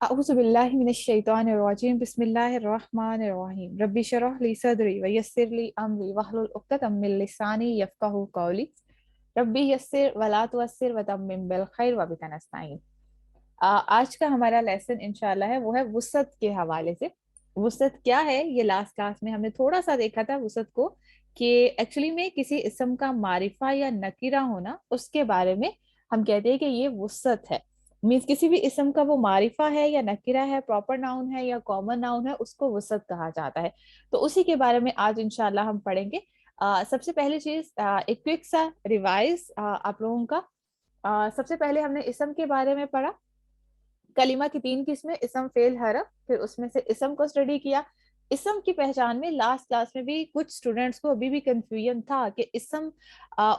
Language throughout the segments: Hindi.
अऊज़ुबिल्लाहि मिनश्शैतानिर्रजीम बिस्मिल्लाहिर्रहमानिर्रहीम रब्बि शरह ली सदरी व यस्सिर ली अमरी वहलुल उक़्दतम मिन लिसानी यफ़क़हू क़ौली रब्बी यस्सिर वला तुअस्सिर व तम्मिम बिल खैर व बिका नस्ताईन। आज का हमारा लेसन इंशाल्लाह है वो है वुसअत के हवाले से। वुसअत क्या है ये लास्ट क्लास में हमने थोड़ा सा देखा था वुसअत को, कि एक्चुअली में किसी इसम का मारिफा या नकीरा होना उसके बारे में हम कहते हैं कि ये वुसअत है। मीन्स किसी भी इसम का वो मारिफा है या नकीरा है, प्रॉपर नाउन है या कॉमन नाउन है, उसको वुसअत कहा जाता है। तो उसी के बारे में आज इंशाल्लाह हम पढ़ेंगे। सबसे पहली चीज, एक क्विक सा रिवाइज आप लोगों का। सबसे पहले हमने इसम के बारे में पढ़ा। कलिमा की तीन किस्में, इसम फेल हरफ, फिर उसमें से इसम को स्टडी किया। इसम की पहचान में लास्ट क्लास में भी कुछ स्टूडेंट्स को अभी भी कंफ्यूजन था कि इसम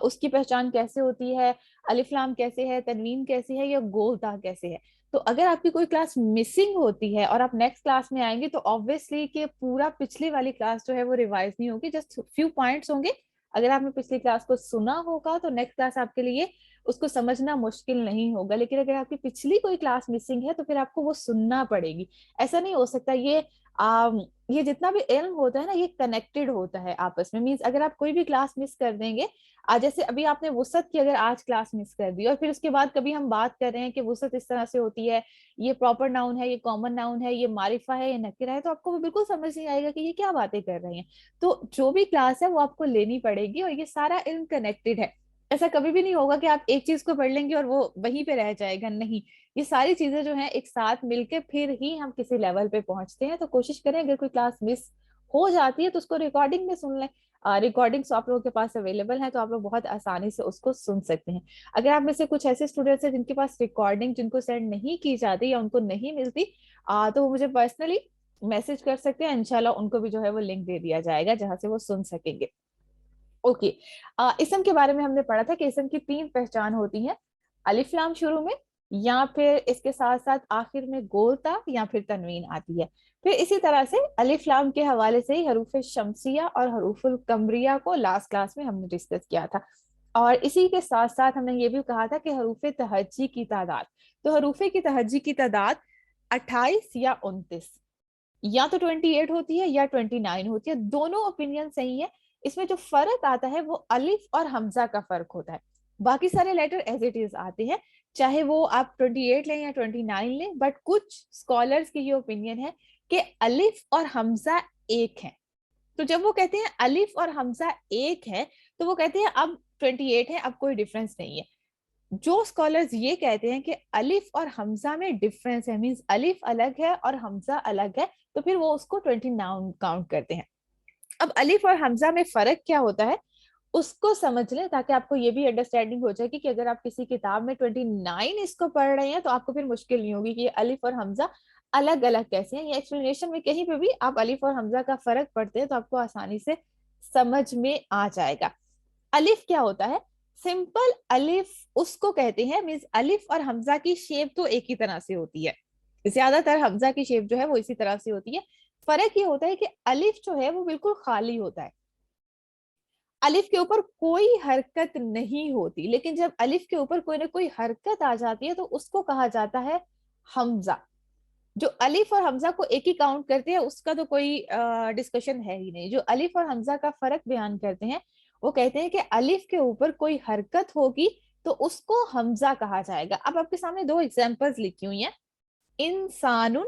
उसकी पहचान कैसे होती है, अलिफ लाम कैसे है, तनवीन कैसे है या गोलता कैसे है। तो अगर आपकी कोई क्लास मिसिंग होती है और आप नेक्स्ट क्लास में आएंगे तो ऑब्वियसली कि पूरा पिछली वाली क्लास जो है वो रिवाइज नहीं होगी, जस्ट फ्यू पॉइंट्स होंगे। अगर आपने पिछली क्लास को सुना होगा तो नेक्स्ट क्लास आपके लिए उसको समझना मुश्किल नहीं होगा, लेकिन अगर आपकी पिछली कोई क्लास मिसिंग है तो फिर आपको वो सुनना पड़ेगी। ऐसा नहीं हो सकता। ये जितना भी इल्म होता है ना, ये कनेक्टेड होता है आपस में। मीन्स अगर आप कोई भी क्लास मिस कर देंगे, आज जैसे अभी आपने वुसअत की अगर आज क्लास मिस कर दी और फिर उसके बाद कभी हम बात कर रहे हैं कि वुसअत इस तरह से होती है, ये प्रॉपर नाउन है, ये कॉमन नाउन है, ये मारिफा है, ये नकिरा है, तो आपको वो बिल्कुल समझ नहीं आएगा कि ये क्या बातें कर रहे हैं। तो जो भी क्लास है वो आपको लेनी पड़ेगी और ये सारा इल्म कनेक्टेड है। ऐसा कभी भी नहीं होगा कि आप एक चीज को पढ़ लेंगे और वो वहीं पे रह जाएगा, नहीं। ये सारी चीजें जो हैं एक साथ मिलके फिर ही हम किसी लेवल पे पहुंचते हैं। तो कोशिश करें अगर कोई क्लास मिस हो जाती है तो उसको रिकॉर्डिंग में सुन लें। रिकॉर्डिंग्स आप लोगों के पास अवेलेबल है तो आप लोग बहुत आसानी से उसको सुन सकते हैं। अगर आप में से कुछ ऐसे स्टूडेंट्स हैं जिनके पास रिकॉर्डिंग जिनको सेंड नहीं की जाती या उनको नहीं मिलती, तो वो मुझे पर्सनली मैसेज कर सकते हैं। इंशाल्लाह उनको भी जो है वो लिंक दे दिया जाएगा जहां से वो सुन सकेंगे। ओके। इसम के बारे में हमने पढ़ा था कि इसम की तीन पहचान होती है। अलिफ लाम शुरू में, या फिर इसके साथ साथ आखिर में गोलता या फिर तनवीन आती है। फिर इसी तरह से अलिफ लाम के हवाले से ही हरूफ शम्सिया और हरूफुल कमरिया को लास्ट क्लास में हमने डिस्कस किया था। और इसी के साथ साथ हमने ये भी कहा था कि हरूफ तहज्जी की तादाद, तो हरूफ की तहज्जी की तादाद 28 या 29, या तो 28 होती है या 29 होती है। दोनों ओपिनियन सही है। इसमें जो फर्क आता है वो अलिफ और हमजा का फर्क होता है। बाकी सारे लेटर एज इट इज आते हैं, चाहे वो आप 28 लें या 29 लें। बट कुछ स्कॉलर्स की ये ओपिनियन है कि अलिफ और हमजा एक है। तो जब वो कहते हैं अलिफ और हमजा एक है तो वो कहते हैं अब 28 है, अब कोई डिफरेंस नहीं है। जो स्कॉलर्स ये कहते हैं कि अलिफ और हमजा में डिफरेंस है, मींस अलिफ अलग है और हमजा अलग है, तो फिर वो उसको 29 काउंट करते हैं। अब अलिफ और हमजा में फर्क क्या होता है उसको समझ लें, ताकि आपको ये भी अंडरस्टैंडिंग हो जाए कि अगर आप किसी किताब में 29 इसको पढ़ रहे हैं तो आपको फिर मुश्किल नहीं होगी कि ये अलिफ और हमजा अलग अलग कैसे हैं। ये एक्सप्लेनेशन में कहीं पे भी आप अलिफ और हमजा का फर्क पढ़ते हैं तो आपको आसानी से समझ में आ जाएगा। अलिफ क्या होता है? सिंपल अलिफ उसको कहते हैं, मीन्स अलिफ और हमजा की शेप तो एक ही तरह से होती है। ज्यादातर हमजा की शेप जो है वो इसी तरह से होती है। फर्क ये होता है कि अलिफ जो है वो बिल्कुल खाली होता है, अलिफ के ऊपर कोई हरकत नहीं होती। लेकिन जब अलिफ के ऊपर कोई ना कोई हरकत आ जाती है तो उसको कहा जाता है हमजा। जो अलिफ और हमजा को एक ही काउंट करते हैं उसका तो कोई डिस्कशन है ही नहीं। जो अलिफ और हमजा का फर्क बयान करते हैं वो कहते हैं कि अलिफ के ऊपर कोई हरकत होगी तो उसको हमजा कहा जाएगा। अब आपके सामने दो एग्जांपल्स लिखी हुई हैं, इंसानुन,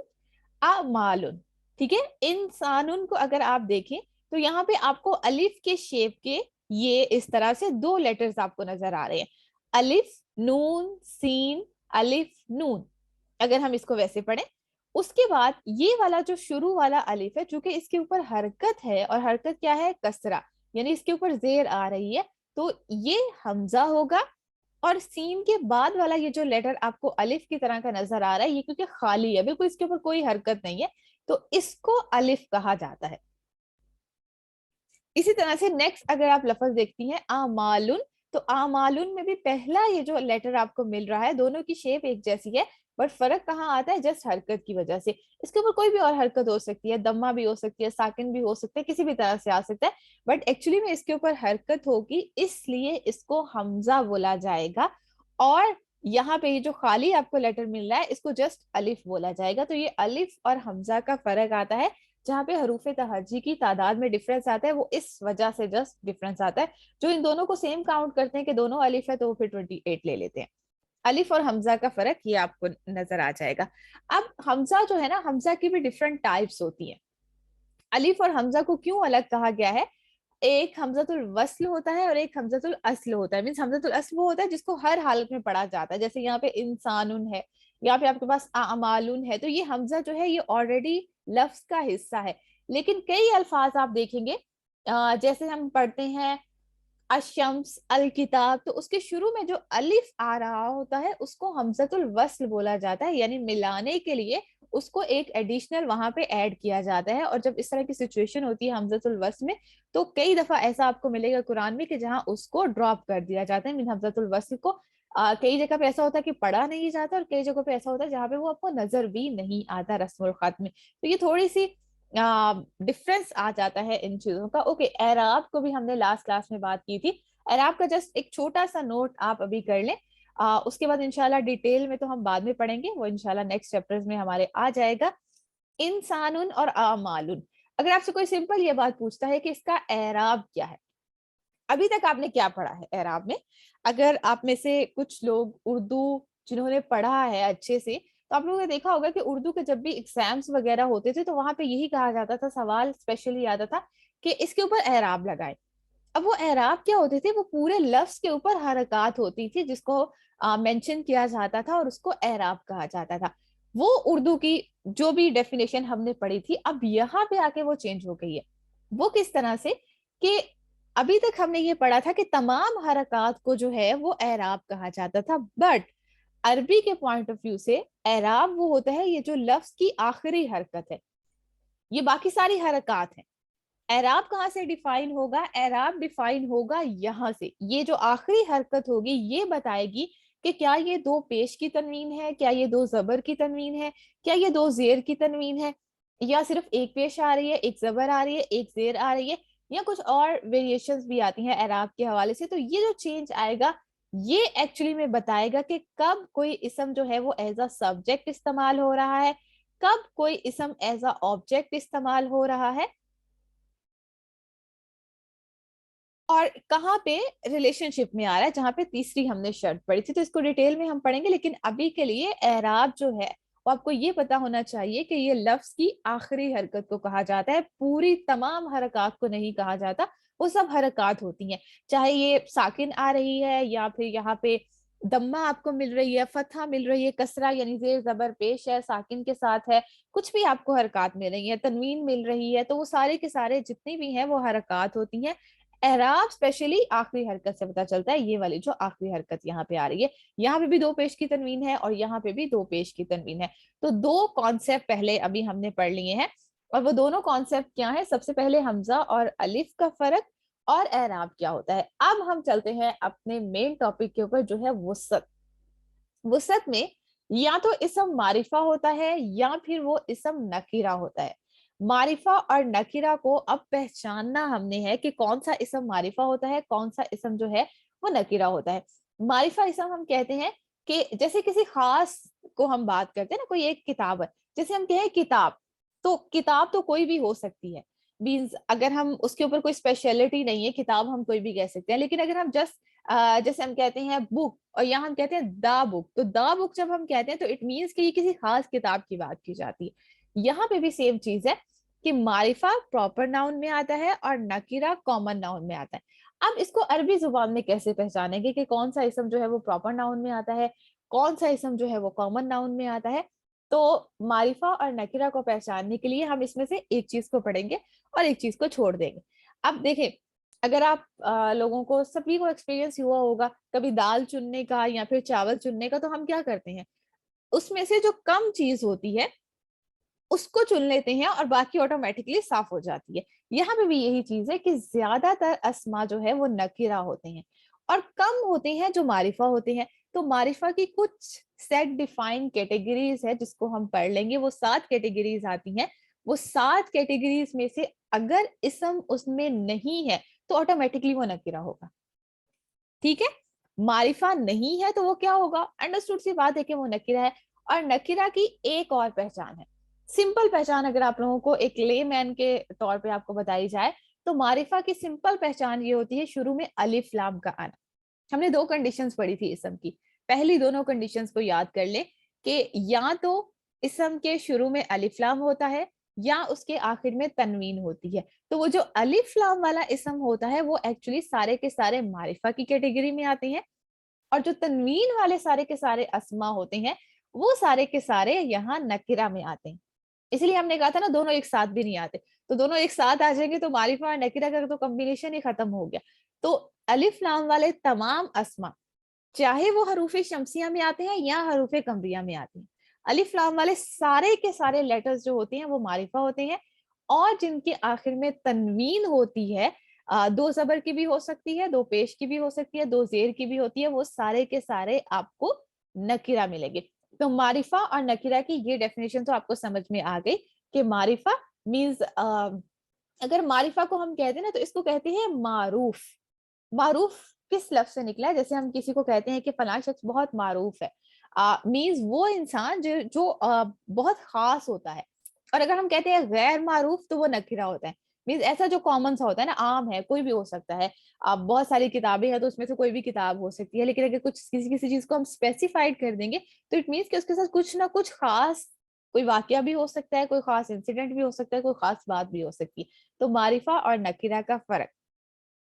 अमालुन। ठीक है, इंसानुन को अगर आप देखें तो यहाँ पे आपको अलिफ के शेप के ये इस तरह से दो लेटर्स आपको नजर आ रहे हैं, अलिफ नून सीन, अलिफ नून। अगर हम इसको वैसे पढ़ें, उसके बाद ये वाला जो शुरू वाला अलिफ है, चूंकि इसके ऊपर हरकत है और हरकत क्या है? कसरा, यानी इसके ऊपर जेर आ रही है, तो ये हमजा होगा। और सीन के बाद वाला ये जो लेटर आपको अलिफ की तरह का नजर आ रहा है, ये क्योंकि खाली है, बिल्कुल इसके ऊपर कोई हरकत नहीं है, तो इसको अलिफ कहा जाता है। इसी तरह से नेक्स्ट अगर आप लफ्ज देखती हैं आमालुन, तो आमालुन में भी पहला ये जो लेटर आपको मिल रहा है, दोनों की शेप एक जैसी है, बट फर्क कहाँ आता है? जस्ट हरकत की वजह से। इसके ऊपर कोई भी और हरकत हो सकती है, दम्मा भी हो सकती है, साकिन भी हो सकता है, किसी भी तरह से आ सकता है, बट एक्चुअली में इसके ऊपर हरकत होगी इसलिए इसको हमजा बोला जाएगा। और यहाँ पे ये जो खाली आपको लेटर मिल रहा है इसको जस्ट अलिफ बोला जाएगा। तो ये अलिफ और हमजा का फर्क आता है, जहाँ पे हरूफ तहज्जी की तादाद में डिफरेंस आता है, वो इस वजह से जस्ट डिफरेंस आता है। जो इन दोनों को सेम काउंट करते हैं कि दोनों अलिफ है तो वो फिर 28 ले लेते हैं। अलिफ और हमजा का फर्क ये आपको नजर आ जाएगा। अब हमजा जो है ना, हमजा की भी डिफरेंट टाइप्स होती है। अलिफ और हमजा को क्यों अलग कहा गया है? एक हमजतुल वस्ल होता है और एक हमजतुल अस्ल होता है। मीन्स हमजतुल अस्ल वो होता है जिसको हर हालत में पढ़ा जाता है, जैसे यहाँ पे इंसानुन है, यहाँ पे आपके पास आमालुन है, तो ये हमजा जो है ये ऑलरेडी लफ्ज का हिस्सा है। लेकिन कई अल्फाज आप देखेंगे, जैसे हम पढ़ते हैं अशम्स अल किताब, तो उसके शुरू में जो अलिफ आ रहा होता है उसको हमजतुल वस्ल बोला जाता है, यानी मिलाने के लिए उसको एक एडिशनल वहां पे ऐड किया जाता है। और जब इस तरह की सिचुएशन होती है हमजतुल वस्ल में, तो कई दफा ऐसा आपको मिलेगा कुरान में कि जहां उसको ड्रॉप कर दिया जाता है, मीन हमजतुल वस्ल को। कई जगह पे ऐसा होता है कि पढ़ा नहीं जाता, और कई जगह पे ऐसा होता है जहाँ पे वो आपको नजर भी नहीं आता रस्मुल खत में। तो ये थोड़ी सी डिफरेंस आ जाता है इन चीजों का। ओके, एराब को भी हमने लास्ट क्लास में बात की थी। एराब का जस्ट एक छोटा सा नोट आप अभी कर लें, उसके बाद इंशाल्लाह डिटेल में तो हम बाद में पढ़ेंगे, वो इंशाल्लाह नेक्स्ट चैप्टर्स में हमारे आ जाएगा। इंसानुन और आमालुन, अगर आपसे कोई सिंपल ये बात पूछता है कि इसका एराब क्या है, अभी तक आपने क्या पढ़ा है एराब में? अगर आप में से कुछ लोग उर्दू जिन्होंने पढ़ा है अच्छे से, तो आप लोगों ने देखा होगा कि उर्दू के जब भी एग्जाम्स वगैरह होते थे तो वहां पे यही कहा जाता था, सवाल स्पेशली आता था कि इसके ऊपर एराब लगाए। अब वो एराब क्या होते थे? वो पूरे लफ्ज के ऊपर हरकत होती थी जिसको मेंशन किया जाता था और उसको एराब कहा जाता था। वो उर्दू की जो भी डेफिनेशन हमने पढ़ी थी, अब यहाँ पे आके वो चेंज हो गई है। वो किस तरह से कि अभी तक हमने ये पढ़ा था कि तमाम हरकत को जो है वो एराब कहा जाता था, बट अरबी के पॉइंट ऑफ व्यू से एराब वो होता है ये जो लफ्ज की आखिरी हरकत है, ये बाकी सारी हरकत है। एराब कहाँ से डिफाइन होगा? एराब डिफाइन होगा यहाँ से, ये जो आखिरी हरकत होगी ये बताएगी कि क्या ये दो पेश की तनवीन है, क्या ये दो जबर की तनवीन है, क्या ये दो जेर की तनवीन है, या सिर्फ एक पेश आ रही है, एक जबर आ रही है, एक जेर आ रही है, या कुछ और वेरिएशंस भी आती हैं एराब के हवाले से। तो ये जो चेंज आएगा ये एक्चुअली में बताएगा कि कब कोई इसम जो है वो एज अ सब्जेक्ट इस्तेमाल हो रहा है, कब कोई इसम एज अ ऑब्जेक्ट इस्तेमाल हो रहा है, और कहाँ पे रिलेशनशिप में आ रहा है, जहां पे तीसरी हमने शर्त पढ़ी थी। तो इसको डिटेल में हम पढ़ेंगे, लेकिन अभी के लिए एराब जो है वो आपको ये पता होना चाहिए कि ये लफ्ज की आखिरी हरकत को कहा जाता है, पूरी तमाम हरकत को नहीं कहा जाता। वो सब हरकत होती हैं, चाहे ये साकिन आ रही है या फिर यहाँ पे दम्मा आपको मिल रही है, फतहा मिल रही है, कसरा यानी जेर जबर पेश है साकिन के साथ है, कुछ भी आपको हरकत मिल रही है, तनवीन मिल रही है, तो वो सारे के सारे जितनी भी हैं वो हरकत होती हैं। एराब स्पेशली आखिरी हरकत से पता चलता है, ये वाली जो आखिरी हरकत यहाँ पे आ रही है, यहाँ पे भी दो पेश की तनवीन है और यहाँ पे भी दो पेश की तनवीन है। तो दो कॉन्सेप्ट पहले अभी हमने पढ़ लिए हैं, और वो दोनों कॉन्सेप्ट क्या है? सबसे पहले हमजा और अलिफ का फर्क, और एराब क्या होता है। अब हम चलते हैं अपने मेन टॉपिक के ऊपर जो है वुसअत। वुसअत में या तो इसम मारिफा होता है या फिर वो इसम नकीरा होता है। मारिफा और नकीरा को अब पहचानना हमने है कि कौन सा इसम मारिफा होता है, कौन सा इसम जो है वो नकीरा होता है। मारिफा इसम हम कहते हैं कि जैसे किसी खास को हम बात करते हैं ना, कोई एक किताब है, जैसे हम कहें किताब, तो किताब तो कोई भी हो सकती है। मीन्स अगर हम उसके ऊपर कोई स्पेशलिटी नहीं है, किताब हम कोई भी कह सकते हैं। लेकिन अगर हम जस्ट जैसे हम कहते हैं बुक, और यहाँ हम कहते हैं द बुक, तो द बुक जब हम कहते हैं तो इट मीन्स कि ये किसी खास किताब की बात की जाती है। यहाँ पे भी सेम चीज है कि मारिफा प्रॉपर नाउन में आता है और नकीरा कॉमन नाउन में आता है। अब इसको अरबी जुबान में कैसे पहचानेंगे कि कौन सा इसम जो है वो प्रॉपर नाउन में आता है, कौन सा इसम जो है वो कॉमन नाउन में आता है? तो मारिफा और नकीरा को पहचानने के लिए हम इसमें से एक चीज को पढ़ेंगे और एक चीज को छोड़ देंगे। अब देखें, अगर आप लोगों को सभी को एक्सपीरियंस हुआ होगा कभी दाल चुनने का या फिर चावल चुनने का, तो हम क्या करते हैं, उसमें से जो कम चीज होती है उसको चुन लेते हैं और बाकी ऑटोमेटिकली साफ हो जाती है। यहाँ पे भी यही चीज है कि ज्यादातर अस्मा जो है वो नकीरा होते हैं और कम होते हैं जो मारिफा होते हैं। तो मारिफा की कुछ सेट डिफाइंड कैटेगरीज है जिसको हम पढ़ लेंगे, वो 7 कैटेगरीज आती हैं। वो 7 कैटेगरीज में से अगर इसम उसमें नहीं है तो ऑटोमेटिकली वो नकीरा होगा। ठीक है, मारिफा नहीं है तो वो क्या होगा? अंडरस्टूड सी बात है कि वो नकीरा है। और नकीरा की एक और पहचान है, सिंपल पहचान, अगर आप लोगों को एक लेमैन के तौर पे आपको बताई जाए तो मारिफा की सिंपल पहचान ये होती है शुरू में अलिफ लाम का आना। हमने दो कंडीशंस पढ़ी थी इसम की, पहली दोनों कंडीशंस को याद कर ले कि या तो इसम के शुरू में अलिफ लाम होता है या उसके आखिर में तनवीन होती है। तो वो जो अलिफ लाम वाला इसम होता है वो एक्चुअली सारे के सारे मारिफा की कैटेगरी में आते हैं, और जो तनवीन वाले सारे के सारे अस्मा होते हैं वो सारे के सारे यहाँ नकिरा में आते हैं। इसलिए हमने कहा था ना दोनों एक साथ भी नहीं आते, तो दोनों एक साथ आ जाएंगे तो मारिफा और नकिरा का तो कॉम्बिनेशन ही खत्म हो गया। तो अलिफ लाम वाले तमाम अस्मा, चाहे वो हरूफे शमसिया में आते हैं या हरूफे कमरिया में आते हैं, अलिफ लाम वाले सारे के सारे लेटर्स जो होते हैं वो मारिफा होते हैं। और जिनके आखिर में तनवीन होती है, दो जबर की भी हो सकती है, दो पेश की भी हो सकती है, दो जेर की भी होती है, वो सारे के सारे आपको नकिरा मिलेंगे। तो मारिफा और नकिरा की ये डेफिनेशन तो आपको समझ में आ गई कि मारिफा मीन्स, अगर मारिफा को हम कहते हैं ना तो इसको कहते हैं मारूफ। मारूफ किस लफ्ज से निकला है? जैसे हम किसी को कहते हैं कि फलां शख्स बहुत मारूफ है, मीन्स वो इंसान जो बहुत खास होता है। और अगर हम कहते हैं गैर मारूफ तो वो नकिरा होता है, मीन्स ऐसा जो कॉमन सा होता है ना, आम है, कोई भी हो सकता है। बहुत सारी किताबें हैं तो उसमें से कोई भी किताब हो सकती है, लेकिन अगर कुछ किसी किसी चीज को हम स्पेसिफाइड कर देंगे तो इट मीन्स कि उसके साथ कुछ ना कुछ खास, कोई वाकया भी हो सकता है, कोई खास इंसिडेंट भी हो सकता है, कोई खास बात भी हो सकती है। तो मारिफा और नकिरा का फर्क।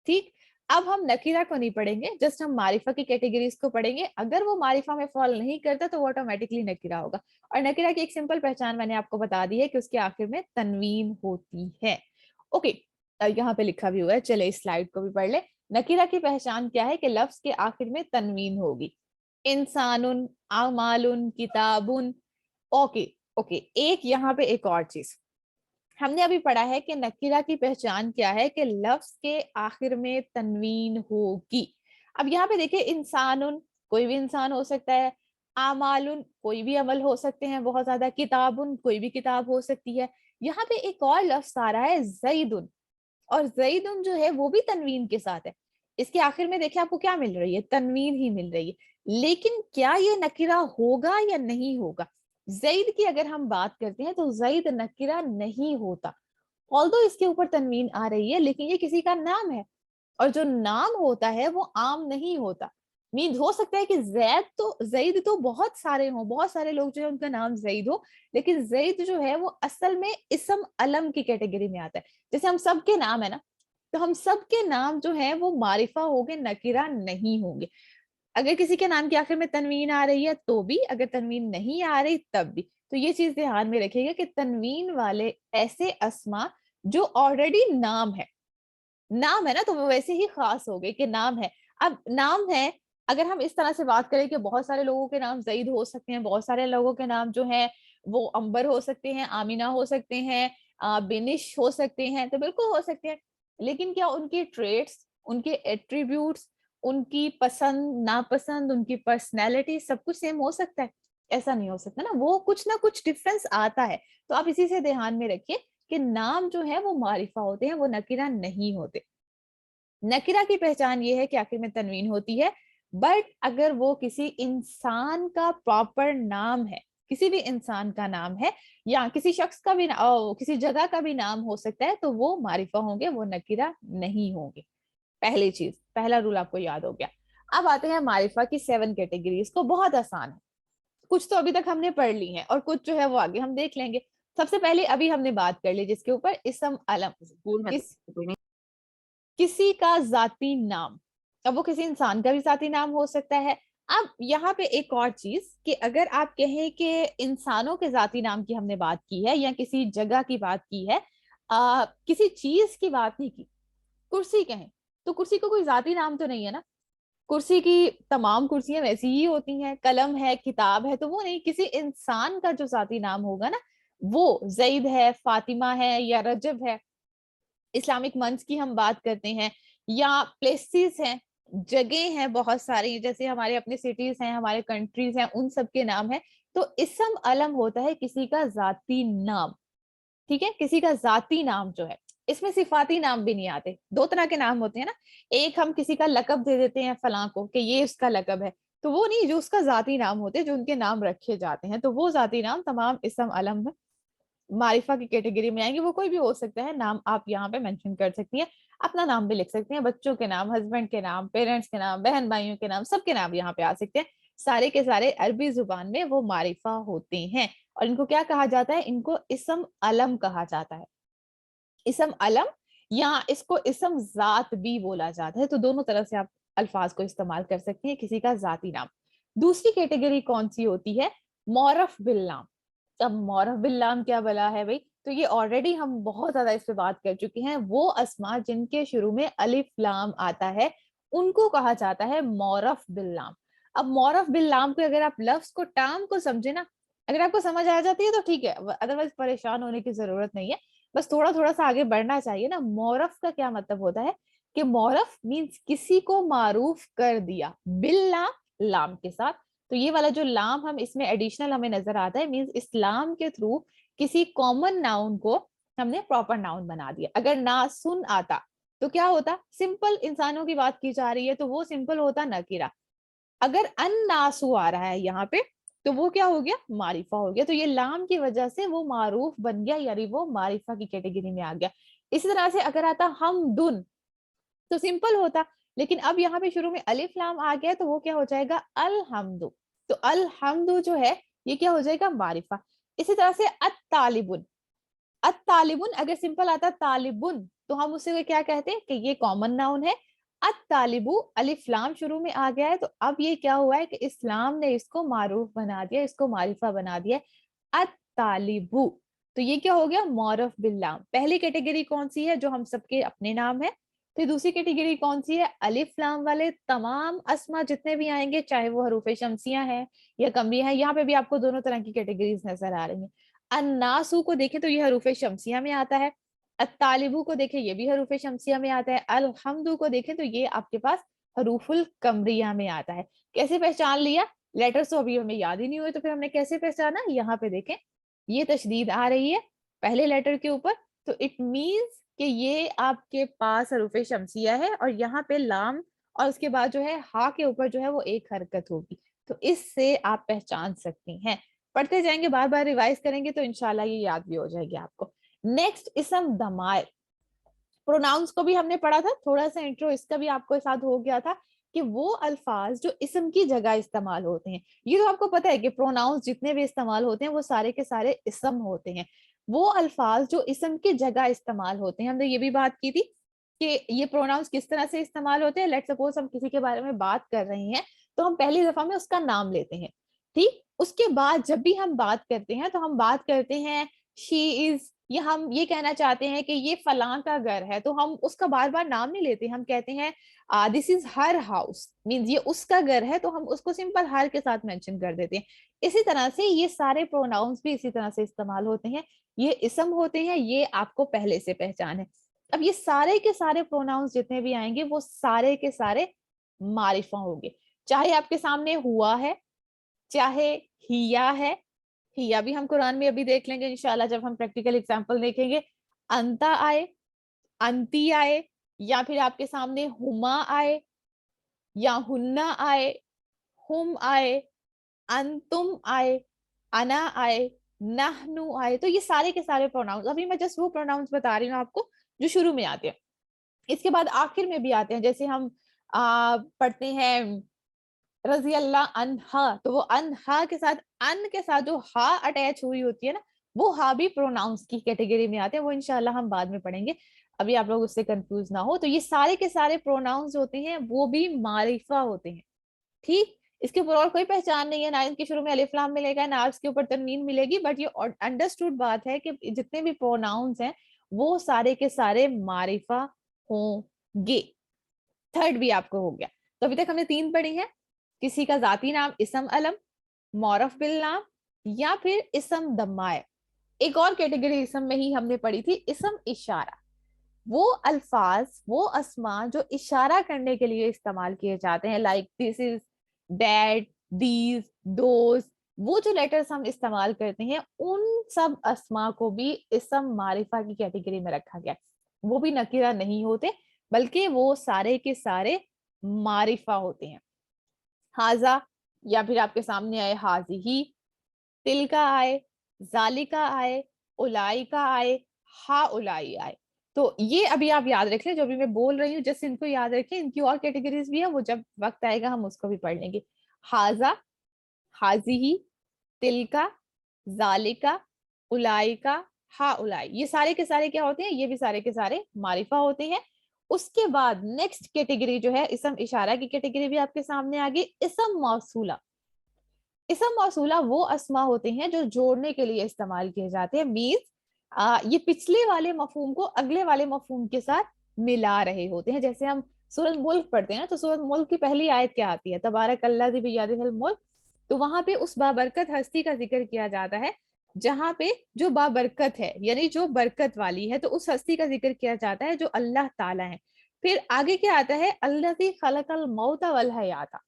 ठीक, अब हम नकीरा को नहीं पढ़ेंगे, जस्ट हम मारिफा की कैटेगरीज को पढ़ेंगे। अगर वो मारिफा में फॉल नहीं करता तो वो ऑटोमेटिकली नकीरा होगा। और नकीरा की एक सिंपल पहचान मैंने आपको बता दी है कि उसके आखिर में तनवीन होती है। ओके, यहाँ पे लिखा भी हुआ है, चले इस स्लाइड को भी पढ़ ले। नकीरा की पहचान क्या है? कि लफ्ज के आखिर में तनवीन होगी। इंसानुन, आमालुन, किताबुन। ओके, ओके, एक यहाँ पे एक और चीज हमने अभी पढ़ा है कि नकीरा की पहचान क्या है? कि लफ्ज के आखिर में तनवीन होगी। अब यहाँ पे देखिए, इंसानुन कोई भी इंसान हो सकता है, आमालुन कोई भी अमल हो सकते हैं बहुत ज्यादा, किताबुन कोई भी किताब हो सकती है। यहाँ पे एक और लफ्ज आ रहा है जईदुन, और जईदुन जो है वो भी तनवीन के साथ है। इसके आखिर में देखिए आपको क्या मिल रही है? तनवीन ही मिल रही है। लेकिन क्या ये नकीरा होगा या नहीं होगा? जईद की अगर हम बात करते हैं तो जईद नकीरा नहीं होता, ऑल्दो इसके ऊपर तनवीन आ रही है, लेकिन ये किसी का नाम है, और जो नाम होता है वो आम नहीं होता। मीन हो सकता है कि जैद तो बहुत सारे हों, बहुत सारे लोग जो है उनका नाम जैद हो, लेकिन जैद जो है वो असल में इसम अलम की कैटेगरी में आता है। जैसे हम सबके नाम है ना, तो हम सबके नाम जो है वो मारिफा होंगे, नकीरा नहीं होंगे। अगर किसी के नाम के आखिर में तनवीन आ रही है तो भी, अगर तनवीन नहीं आ रही तब भी। तो ये चीज ध्यान में रखिएगा कि तनवीन वाले ऐसे अस्मा जो ऑलरेडी नाम है, नाम है ना, तो वो वैसे ही खास हो गए कि नाम है। अब नाम है, अगर हम इस तरह से बात करें कि बहुत सारे लोगों के नाम जईद हो सकते हैं, बहुत सारे लोगों के नाम जो है वो अंबर हो सकते हैं, आमिना हो सकते हैं, बिनिश हो सकते हैं, तो बिल्कुल हो सकते हैं। लेकिन क्या उनके ट्रेट्स, उनके एट्रीब्यूट्स, उनकी पसंद नापसंद, उनकी पर्सनैलिटी सब कुछ सेम हो सकता है? ऐसा नहीं हो सकता ना, वो कुछ ना कुछ डिफरेंस आता है। तो आप इसी से ध्यान में रखिए कि नाम जो है वो मारिफा होते हैं, वो नकीरा नहीं होते। नकीरा की पहचान ये है कि आखिर में तनवीन होती है, बट अगर वो किसी इंसान का प्रॉपर नाम है, किसी भी इंसान का नाम है, या किसी शख्स का भी किसी जगह का भी नाम हो सकता है, तो वो मारिफा होंगे, वो नकीरा नहीं होंगे। पहली चीज, पहला रूल आपको याद हो गया। अब आते हैं मारिफा की 7 कैटेगरीज को। बहुत आसान है, कुछ तो अभी तक हमने पढ़ ली हैं और कुछ जो है वो आगे हम देख लेंगे। सबसे पहले अभी हमने बात कर ली जिसके ऊपर, इसम अलम, किसी का जाती नाम। अब वो किसी इंसान का भी जाती नाम हो सकता है। अब यहाँ पे एक और चीज कि अगर आप कहें कि इंसानों के जाती नाम की हमने बात की है या किसी जगह की बात की है, किसी चीज की बात नहीं की, कुर्सी कहें तो कुर्सी को कोई जाती नाम तो नहीं है ना, कुर्सी की तमाम कुर्सियां वैसी ही होती हैं, कलम है, किताब है, तो वो नहीं, किसी इंसान का जो जाती नाम होगा ना, वो जईद है, फातिमा है, या रजब है। इस्लामिक मंथ की हम बात करते हैं, या प्लेसेस हैं, जगह हैं बहुत सारी, जैसे हमारे अपने सिटीज हैं, हमारे कंट्रीज हैं, उन सब के नाम है। तो इसम अलम होता है किसी का जाती नाम, ठीक है, किसी का जाती नाम जो है। इसमें सिफाती नाम भी नहीं आते। दो तरह के नाम होते हैं ना, एक हम किसी का लकब दे देते हैं फलां को कि ये उसका लकब है, तो वो नहीं, जो उसका जाती नाम होते हैं, जो उनके नाम रखे जाते हैं, तो वो जाती नाम तमाम इसम अलम मारिफा की कैटेगरी में आएंगे। वो कोई भी हो सकता है, नाम आप यहाँ पे मेंशन कर सकती हैं, अपना नाम भी लिख सकती हैं, बच्चों के नाम, हस्बैंड के नाम, पेरेंट्स के नाम, बहन भाइयों के नाम, सबके नाम यहाँ पे आ सकते हैं। सारे के सारे अरबी जुबान में वो मारिफा होते हैं। और इनको क्या कहा जाता है? इनको इसम अलम कहा जाता है। इसम अलम, या इसको इसम जात भी बोला जाता है। तो दोनों तरह से आप अल्फाज को इस्तेमाल कर सकते हैं किसी का जाती नाम। दूसरी कैटेगरी कौन सी होती है? मौरफ बिल नाम। अब मौरफ बिल नाम क्या बला है भाई? तो ये ऑलरेडी हम बहुत ज्यादा इस पे बात कर चुके हैं। वो अस्मा जिनके शुरू में अलिफ लाम आता है, उनको कहा जाता है मौरफ बिल नाम। अब मौरफ बिल नाम को अगर आप लफ्ज को, टर्म को समझे ना, अगर आपको समझ आ जाती है तो ठीक है, अदरवाइज परेशान होने की जरूरत नहीं है। बस थोड़ा थोड़ा सा आगे बढ़ना चाहिए ना। मौरफ का क्या मतलब होता है? कि मौरफ मीन्स किसी को मारूफ कर दिया बिल्ला लाम के साथ। तो ये वाला जो लाम हम इसमें एडिशनल हमें नजर आता है, मीन्स इस्लाम के थ्रू किसी कॉमन नाउन को हमने प्रॉपर नाउन बना दिया। अगर ना सुन आता तो क्या होता? सिंपल इंसानों की बात की जा रही है तो वो सिंपल होता नकीरा। अगर अन्नासु आ रहा है यहाँ पे तो वो क्या हो गया? मारिफा हो गया। तो ये लाम की वजह से वो मारूफ बन गया, यानी वो मारिफा की कैटेगरी में आ गया। इसी तरह से अगर आता हमदुन तो सिंपल होता, लेकिन अब यहाँ पे शुरू में अलिफ लाम आ गया तो वो क्या हो जाएगा? अलहमदु। तो अलहमदु जो है ये क्या हो जाएगा? मारिफा। इसी तरह से अत्तालिबुन, अत्तालिबुन अगर सिंपल आता तालिबुन तो हम उसे क्या कहते हैं कि ये कॉमन नाउन है। अत्तालिबु अलिफ लाम शुरू में आ गया है तो अब ये क्या हुआ है कि इस्लाम ने इसको मारूफ बना दिया, इसको मारिफा बना दिया। अत्तालिबु, तो ये क्या हो गया? मौरफ बिल्लाम। पहली कैटेगरी कौन सी है? जो हम सबके अपने नाम है। फिर दूसरी कैटेगरी कौन सी है? अलिफ लाम वाले तमाम अस्मा जितने भी आएंगे, चाहे वो हरूफे शमसिया है या कमरिया है। यहाँ पे भी आपको दोनों तरह की कैटेगरीज नजर आ रही हैं। अन्नासु को देखें तो ये हरूफे शमसिया में आता है। अत्तालिबु को देखें ये भी हरूफे शमसिया में आता है। अलहम्दु को देखें तो ये आपके पास हरूफुल कमरिया में आता है। कैसे पहचान लिया? लेटर्स तो अभी हमें याद ही नहीं हुए, तो फिर हमने कैसे पहचाना? यहाँ पे देखें, ये तशदीद आ रही है पहले लेटर के ऊपर, तो इट मीन्स कि ये आपके पास हरूफे शमसिया है, और यहाँ पे लाम और उसके बाद जो है हा के ऊपर जो है वो एक हरकत होगी। तो इससे आप पहचान सकती हैं। पढ़ते जाएंगे, बार बार रिवाइज करेंगे तो इंशाल्लाह ये याद भी हो जाएगी आपको। नेक्स्ट इसम दमायर। प्रोनाउंस को भी हमने पढ़ा था, थोड़ा सा इंट्रो इसका भी आपको साथ हो गया था कि वो अल्फाज जो इसम की जगह इस्तेमाल होते हैं। ये तो आपको पता है कि प्रोनाउंस जितने भी इस्तेमाल होते हैं वो सारे के सारे इसम होते हैं। वो अल्फाज जो इसम की जगह इस्तेमाल होते हैं, हमने ये भी बात की थी कि ये प्रोनाउंस किस तरह से इस्तेमाल होते हैं। लेट्स सपोज हम किसी के बारे में बात कर रहे हैं तो हम पहली दफा में उसका नाम लेते हैं, ठीक। उसके बाद जब भी हम बात करते हैं तो हम बात करते हैं शी इज, ये हम ये कहना चाहते हैं कि ये फलां का घर है, तो हम उसका बार बार नाम नहीं लेते, हम कहते हैं this is her house, means ये उसका घर है, तो हम उसको सिंपल हर के साथ मेंशन कर देते हैं। इसी तरह से ये सारे प्रोनाउंस भी इसी तरह से इस्तेमाल होते हैं। ये इसम होते हैं, ये आपको पहले से पहचान है। अब ये सारे के सारे प्रोनाउंस जितने भी आएंगे वो सारे के सारे मारिफा होंगे। चाहे आपके सामने हुआ है, चाहे हिया है, हिया भी हम कुरान में अभी देख लेंगे इंशाल्लाह जब हम प्रैक्टिकल एग्जांपल देखेंगे। अंता आए, अंती आए, या फिर आपके सामने हुमा आए, या हुन्ना आए, हुम आए, अंतुम आए, अना आए, नहनु आए, तो ये सारे के सारे प्रोनाउंस, अभी मैं जस्ट वो प्रोनाउंस बता रही हूँ आपको जो शुरू में आते हैं। इसके बाद आखिर में भी आते हैं, जैसे हम पढ़ते हैं रजी अल्लाह अनहा, तो वो अनहा के साथ, अन के साथ जो हा अटैच हुई होती है ना, वो हा भी प्रोनाउंस की कैटेगरी में आते हैं। वो इंशाल्लाह हम बाद में पढ़ेंगे, अभी आप लोग उससे कंफ्यूज ना हो। तो ये सारे के सारे प्रोनाउंस होते हैं वो भी मारिफा होते हैं, ठीक। इसके ऊपर और कोई पहचान नहीं है, ना इनके शुरू में अलिफ लाम मिलेगा ना इसके ऊपर तनवीन मिलेगी, बट ये अंडरस्टूड बात है कि जितने भी प्रोनाउंस हैं वो सारे के सारे मारिफा होंगे। थर्ड भी आपको हो गया। तो अभी तक हमने तीन पढ़ी हैं, किसी का जाती नाम इसम अलम, मौरफ बिल नाम, या फिर इसम दमाय। एक और कैटेगरी इसम में ही हमने पढ़ी थी, इसम इशारा। वो अल्फाज, वो अस्मा जो इशारा करने के लिए इस्तेमाल किए जाते हैं, like this is, that, these, those, वो जो लेटर्स हम इस्तेमाल करते हैं उन सब अस्मा को भी इसम मारिफा की कैटेगरी में रखा गया। वो भी नकीरा नहीं होते, बल्कि वो सारे के सारे मारिफा होते हैं। हाजा, या फिर आपके सामने आए हाजी ही, तिल का आए, जाली का आए, उलाई का आए, हा उलाई आए। तो ये अभी आप याद रख लें, जो भी मैं बोल रही हूँ जैसे इनको याद रखें। इनकी और कैटेगरीज भी है, वो जब वक्त आएगा हम उसको भी पढ़ लेंगे। हाजा, हाजी ही, तिल का, जाली का, उलाई का, हा उलाई, ये सारे के सारे क्या होते हैं? ये भी सारे के सारे मारिफा होते हैं। उसके बाद नेक्स्ट कैटेगरी जो है इसम इशारा की कैटेगरी भी आपके सामने आ गई। इसम मौसूला, इसम मौसूला वो अस्मा होते हैं जो जोड़ने के लिए इस्तेमाल किए जाते हैं। मीन्स ये पिछले वाले मफहूम को अगले वाले मफहूम के साथ मिला रहे होते हैं। जैसे हम सूरत मुल्क पढ़ते हैं ना, तो सूरत मुल्क की पहली आयत क्या आती है? तबारक अल्लज़ी बियदिहिल मुल्क। तो वहां पे उस बाबरकत हस्ती का जिक्र किया जाता है, जहां पे जो बाबरकत है यानी जो बरकत वाली है, तो उस हस्ती का जिक्र किया जाता है जो अल्लाह ताला है। फिर आगे क्या आता है? अल्लज़ी खलकल मौत वल हयाता।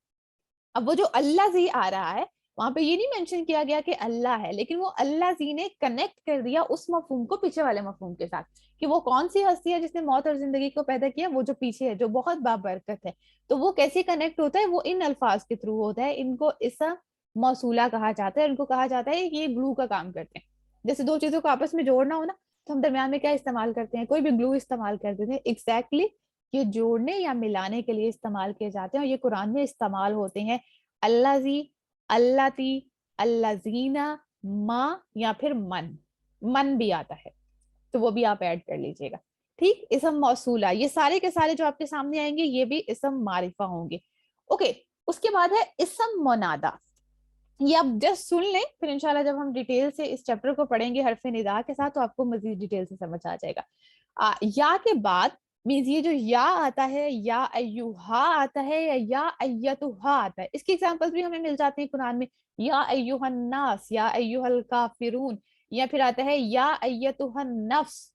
अब वो जो अल्लाह जी आ रहा है, वहां पे ये नहीं मेंशन किया गया कि अल्लाह है, लेकिन वो अल्लाह जी ने कनेक्ट कर दिया उस मफहूम को पीछे वाले मफहूम के साथ, कि वो कौन सी हस्ती है जिसने मौत और जिंदगी को पैदा किया? वो जो पीछे है, जो बहुत बाबरकत है। तो वो कैसे कनेक्ट होता है? वो इन अल्फाज के थ्रू होता है। इनको इसम मौसूला कहा जाता है। इनको कहा जाता है कि ये ग्लू का काम करते हैं। जैसे दो चीजों को आपस में जोड़ना हो ना, तो हम दरमियान में क्या इस्तेमाल करते हैं? कोई भी ग्लू इस्तेमाल कर देते हैं। एग्जैक्टली ये जोड़ने या मिलाने के लिए इस्तेमाल किए जाते हैं, और ये कुरान में इस्तेमाल होते हैं। अल्लाजी, अल्लाती, अल्लाजीना, माँ, या फिर मन, मन भी आता है, तो वो भी आप ऐड कर लीजिएगा। ठीक, इसम मौसूला, ये सारे के सारे जो आपके सामने आएंगे ये भी इसम मारिफा होंगे। ओके, उसके बाद है इसम मोनादा। ये आप जस्ट सुन लें, फिर इंशाल्लाह जब हम डिटेल से इस चैप्टर को पढ़ेंगे हरफ निदा के साथ, तो आपको मजीद डिटेल से समझ आ जाएगा। या के बाद मीन्स ये जो या आता है, या अय्युहा आता है, या अय्यतुहा आता है, इसके एग्जांपल्स भी हमें मिल जाते हैं कुरान में। या अय्युहन नास, या अय्युहल काफिरून, या फिर आता है या अय्यतुहन नफ्स,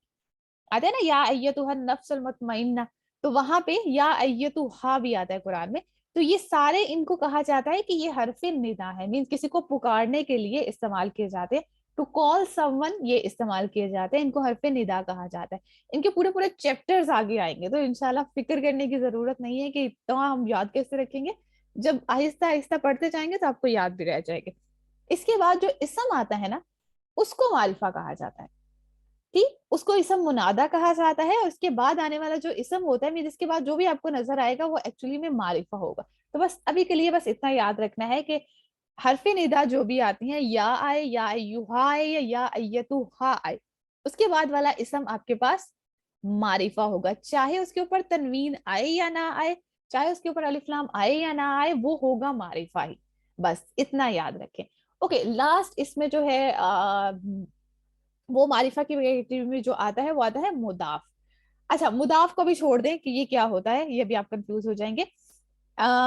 आता है ना, या अय्यतुहन नफ्सुल मुतमइन्ना। तो वहां पे या अय्यतुहा भी आता है कुरान में। तो ये सारे, इनको कहा जाता है कि ये हरफे निदा है, मीन्स किसी को पुकारने के लिए इस्तेमाल किए जाते हैं। टू कॉल समवन ये इस्तेमाल किए जाते हैं, इनको हरफे निदा कहा जाता है। इनके पूरे पूरे चैप्टर्स आगे आएंगे, तो इंशाल्लाह फिक्र करने की जरूरत नहीं है कि इतना हम याद कैसे रखेंगे। जब आहिस्ता आहिस्ता पढ़ते जाएंगे तो आपको याद भी रह जाएंगे। इसके बाद जो इसम आता है ना, उसको मारिफा कहा जाता है। ठीक, उसको इसम मुनादा कहा जाता है। और इसके बाद आने वाला जो इसम होता है, मीन इसके बाद जो भी आपको नजर आएगा वो एक्चुअली में मारिफा होगा। तो बस अभी के लिए बस इतना याद रखना है कि हरफे निदा जो भी आती हैं, या आए, या युहा आए, या अय्यतुहा आए, उसके बाद वाला इसम आपके पास मारिफा होगा। चाहे उसके ऊपर तनवीन आए या ना आए, चाहे उसके ऊपर अलिफ लाम आए या ना आए, वो होगा मारिफा ही। बस इतना याद रखें। ओके, लास्ट इसमें जो है वो मारिफा की कैटेगरी में जो आता है वो आता है मुदाफ। अच्छा, मुदाफ को भी छोड़ दें कि ये क्या होता है, ये भी आप कंफ्यूज हो जाएंगे।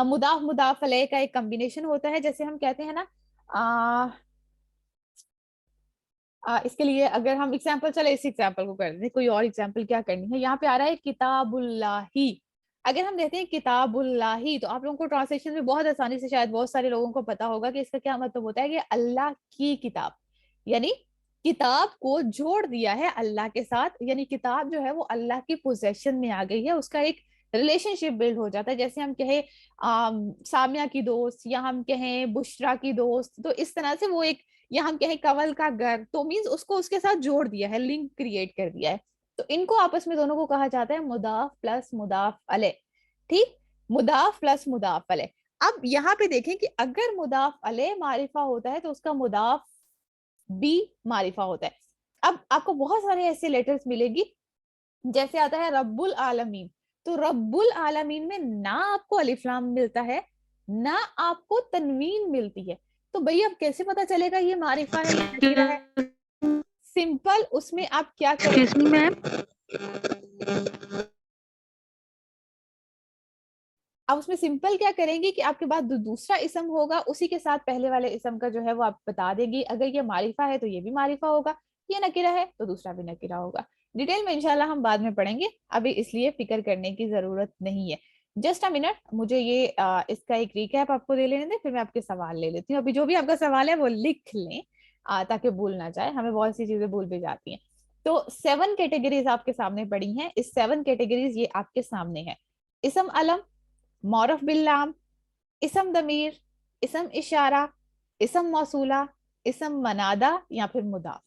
मुदाफ मुदाफ अलैह का एक कॉम्बिनेशन होता है। जैसे हम कहते हैं ना, इसके लिए अगर हम एग्जाम्पल, चले इस एग्जाम्पल को कर देते हैं, कोई और एग्जाम्पल क्या करनी है। यहाँ पे आ रहा है किताबुल्लाही। अगर हम देखते हैं किताबुल्लाही, तो आप लोगों को ट्रांसलेशन में बहुत आसानी से, शायद बहुत सारे लोगों को पता होगा कि इसका क्या मतलब होता है, कि अल्लाह की किताब, यानी किताब को जोड़ दिया है अल्लाह के साथ, यानी किताब जो है वो अल्लाह की पोजेशन में आ गई है। उसका एक रिलेशनशिप बिल्ड हो जाता है। जैसे हम कहें सामिया की दोस्त, या हम कहें बुशरा की दोस्त, तो इस तरह से वो एक, या हम कहें कंवल का घर, तो मीन्स उसको उसके साथ जोड़ दिया है, लिंक क्रिएट कर दिया है। तो इनको आपस में दोनों को कहा जाता है मुदाफ प्लस मुदाफ अलैह। ठीक, मुदाफ प्लस मुदाफ अलैह। अब यहाँ पे देखें कि अगर मुदाफ अलैह मारिफा होता है, तो उसका मुदाफ भी मारिफा होता है। अब आपको बहुत सारे ऐसे लेटर्स मिलेगी, जैसे आता है रब्बुल आलमीन। तो रब्बुल आलमीन में ना आपको अलिफ लाम मिलता है, ना आपको तनवीन मिलती है। तो भैया अब कैसे पता चलेगा ये मारिफा है या नकीरा है? सिंपल, उसमें आप क्या करेंगे मैम, अब उसमें सिंपल क्या करेंगे कि आपके पास दूसरा इसम होगा, उसी के साथ पहले वाले इसम का जो है वो आप बता देंगे। अगर ये मारिफा है तो ये भी मारिफा होगा, ये नकीरा है तो दूसरा भी नकीरा होगा। डिटेल में इंशाल्लाह हम बाद में पढ़ेंगे, अभी इसलिए फिक्र करने की जरूरत नहीं है। जस्ट अ मिनट, मुझे ये इसका एक रिकैप आपको दे लेने दें, फिर मैं आपके सवाल ले लेती हूँ। अभी जो भी आपका सवाल है वो लिख लें, ताकि भूल ना जाए, हमें बहुत सी चीजें भूल भी जाती हैं। तो 7 कैटेगरीज आपके सामने पड़ी हैं। इस 7 कैटेगरीज ये आपके सामने है। इसम अलम, मौरफ बिल्लाम, इसम दमीर, इसम इशारा, इसम मौसूला, इसम मनादा या फिर मुदाफ।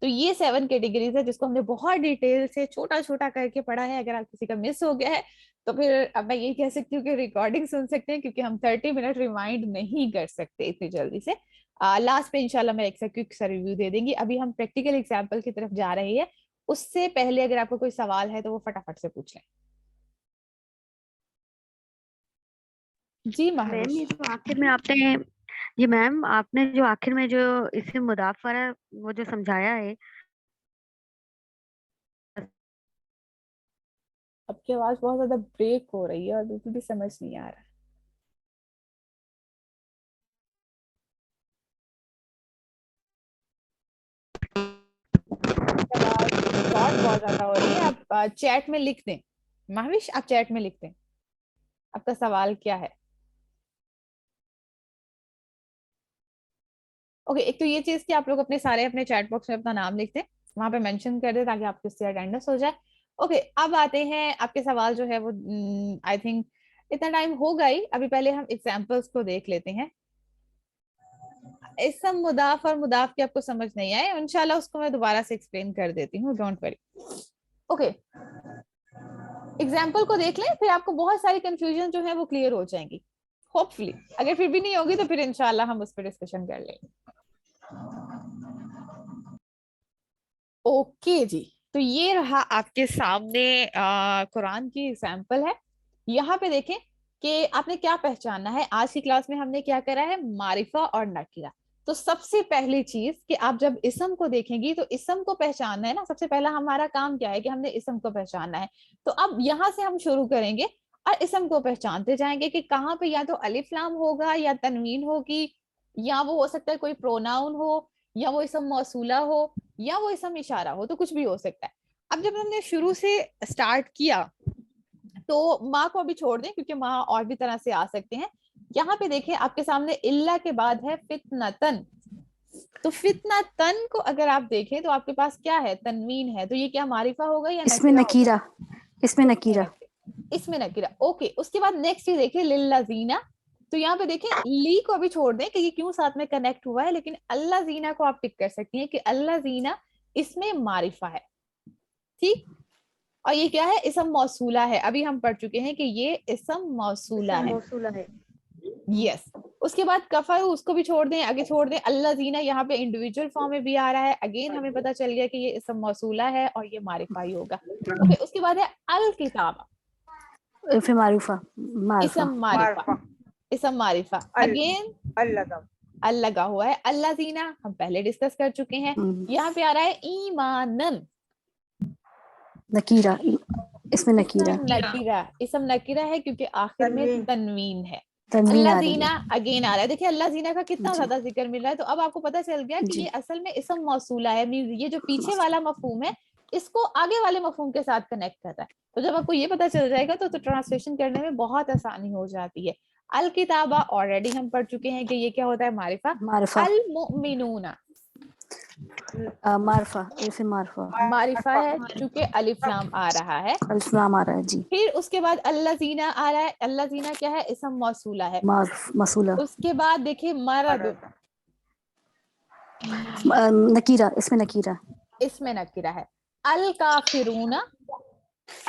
तो ये 7 कैटेगरीज है जिसको हमने बहुत डिटेल से छोटा छोटा करके पढ़ा है। अगर आप किसी का मिस हो गया है तो फिर अब मैं ये कह सकती हूँ कि रिकॉर्डिंग सुन सकते हैं, क्योंकि हम 30 मिनट रिमाइंड नहीं कर सकते इतनी जल्दी से। लास्ट पे इंशाल्लाह मैं एक क्विक सा रिव्यू दे देंगी। अभी हम प्रैक्टिकल एग्जाम्पल की तरफ जा रहे हैं। उससे पहले अगर आपको कोई सवाल है तो वो फटाफट से पूछ लें। जी मैम, ये महविश। जो आखिर में आपने ये मैम आपने जो आखिर में जो इसे मुदाफ वाला वो जो समझाया है, आपकी आवाज बहुत ज्यादा ब्रेक हो रही है और बिल्कुल भी समझ नहीं आ रहा। आवाज शॉर्ट बहुत ज्यादा हो रही है। आप चैट में लिख दें। महविश, आप चैट में लिख दें आपका सवाल क्या है। ओके, एक तो ये चीज कि आप लोग अपने सारे अपने चैट बॉक्स में अपना नाम लिख दें, वहां पे मेंशन कर दें ताकि आपकी उससे अटेंडेंस हो जाए। ओके, अब आते हैं आपके सवाल जो है वो आई थिंक इतना टाइम होगा ही। अभी पहले हम एग्जांपल्स को देख लेते हैं। इसम मुदाफ और मुदाफ के आपको समझ नहीं आए, इंशाल्लाह उसको मैं दोबारा से एक्सप्लेन कर देती हूँ, डोंट वरी। ओके, एग्जाम्पल को देख लें, फिर आपको बहुत सारी कंफ्यूजन जो है वो क्लियर हो जाएंगी होपफुली। अगर फिर भी नहीं होगी तो फिर इंशाल्लाह हम उस पर डिस्कशन कर लेंगे। ओके जी, तो ये रहा आपके सामने कुरान की एग्जाम्पल है। यहाँ पे देखें कि आपने क्या पहचानना है। आज की क्लास में हमने क्या करा है, मारिफा और नकीरा। तो सबसे पहली चीज कि आप जब इसम को देखेंगी तो इसम को पहचानना है ना। सबसे पहला हमारा काम क्या है कि हमने इसम को पहचानना है। तो अब यहाँ से हम शुरू करेंगे और इसम को पहचानते जाएंगे कि कहाँ पे या तो अलिफ लाम होगा या तनवीन होगी, या वो हो सकता है कोई प्रोनाउन हो, या वो इसम मौसूला हो, या वो इसम इशारा हो, तो कुछ भी हो सकता है। अब जब हमने शुरू से स्टार्ट किया तो माँ को अभी छोड़ दें, क्योंकि माँ और भी तरह से आ सकते हैं। यहाँ पे देखें आपके सामने इल्ला के बाद है फितनतन। तो फितनतन को अगर आप देखें तो आपके पास क्या है, तनवीन है। तो ये क्या मारिफा होगा या इसमें नकीरा होगा? नकीरा, इसमें नकीरा। इसमें नकीरा। ओके, उसके बाद नेक्स्ट ये देखिए लिल्लाजीना। तो यहाँ पे देखें ली को अभी छोड़ दें कि ये क्यों साथ में कनेक्ट हुआ है, लेकिन अल्लाह जीना को आप टिक कर सकती हैं कि अल्लाह जीना इसमें मारिफा है। ठीक, और ये क्या है, इसम मौसूला है। अभी हम पढ़ चुके हैं कि ये इसम मौसूला है। मौसूला है। यस। उसके बाद कफा, उसको भी छोड़ दें, आगे छोड़ दें। अल्लाह जीना यहाँ पे इंडिविजुअल फॉर्म में भी आ रहा है। अगेन हमें पता चल गया कि ये इसम मौसूला है और ये मारिफा ही होगा। ओके, उसके बाद है अल किताबा, फिर मारूफा, मारूफा, इसम मारिफा, इसम मारिफा। अगेन अल लगा हुआ है। अल्लाह जीना हम पहले डिस्कस कर चुके हैं। यहाँ पे आ रहा है ईमानन, नकीरा, इसमें नकीरा, इसम नकीरा। इसम नकीरा है क्योंकि आखिर में तनवीन है। तनवीन अल्लाह आ रही जीना है। अगेन आ रहा है। देखिए अल्लाह जीना का कितना जी ज्यादा जिक्र मिल रहा है। तो अब आपको पता चल गया कि जी, ये असल में इसम मौसूला है। मींस ये जो पीछे वाला मफहूम है इसको आगे वाले मफहूम के साथ कनेक्ट कर रहा है। तो जब आपको ये पता चल जाएगा तो ट्रांसलेशन करने में बहुत आसानी हो जाती है। अल किताबा ऑलरेडी हम पढ़ चुके हैं कि ये क्या होता है, मारिफा। मारूफा, अल मुमिनूना मारूफा, फिर मारूफा, मारिफा है चूंकि अलिफ लाम आ रहा है। अल्फलाम आ रहा है जी। फिर उसके बाद अल्लाह जीना आ रहा है। अल्लाह जीना क्या है, इसम मौसूला है। मारूफ, मसूला, उसके बाद देखिए मरद, नकीरा, इसमें नकीरा, इसमें नकीरा है। अल काफिरूना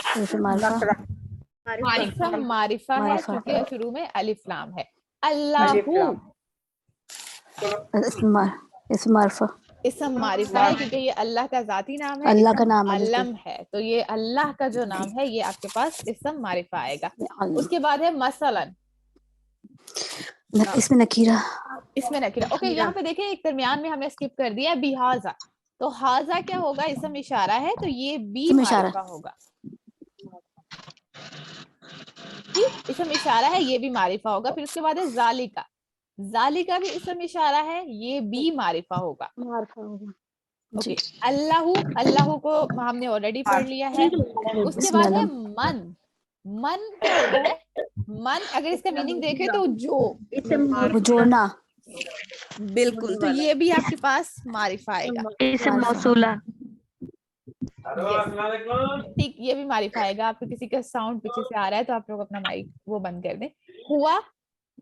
फिर मारूफा, इसम मारिफा है मारूफा, क्योंकि शुरू में अलिफ लाम है। अल्लाहू इसमें मारूफा, इसम मारिफा है क्योंकि ये अल्लाह का जाती नाम है, अल्लाह का इसम नाम है बिल्कुल। अलम है। तो ये अल्लाह का जो नाम है ये आपके पास इसम मारिफा आएगा। उसके बाद है मसलन, इसमें नकीरा, इसमें नकीरा। ओके, यहाँ पे देखिए एक दरमियान में हमने स्किप कर दिया बिहाजा। तो हाजा क्या होगा, इसम इशारा है, तो ये बी इसमें इशारा, मारिफा होगा। ठीक, इसम इशारा है, ये भी मारिफा होगा। फिर उसके बाद है जालिका, जालिका भी इसम इशारा है, ये भी मारिफा होगा। मारिफा होगा ओके, जी। अल्लाहू, अल्लाहू को हमने ऑलरेडी पढ़ लिया है। उसके इसमें बाद है अलम, मन, मन क्या होता है, मन अगर इसका मीनिंग देखें तो जो, वो जोड़ना, बिल्कुल। तो ये भी आपके पास मारिफा आएगा। इसम मारूफा, मौसूला। ठीक, ये भी मारिफा आएगा। आपको किसी का साउंड पीछे से आ रहा है तो आप लोग अपना माइक वो बंद कर दें। हुआ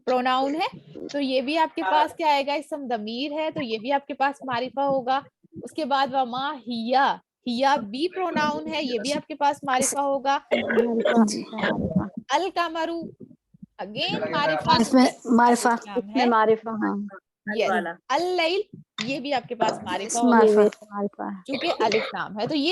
प्रोनाउन है तो ये भी आपके पास क्या आएगा, इसम दमीर है तो ये भी आपके पास मारिफा होगा। उसके बाद वमा हिया, हिया भी प्रोनाउन है, ये भी आपके पास मारिफा होगा। जी अल कमरू अगेन मारिफा, इसमें मारिफा नाम है। मारिफा, हाँ, यस, वाला अल लैल ये भी आपके पास मारिफा इसमें होगा मारिफा ये मारिफा है। क्योंकि अलिफ नाम है। तो ये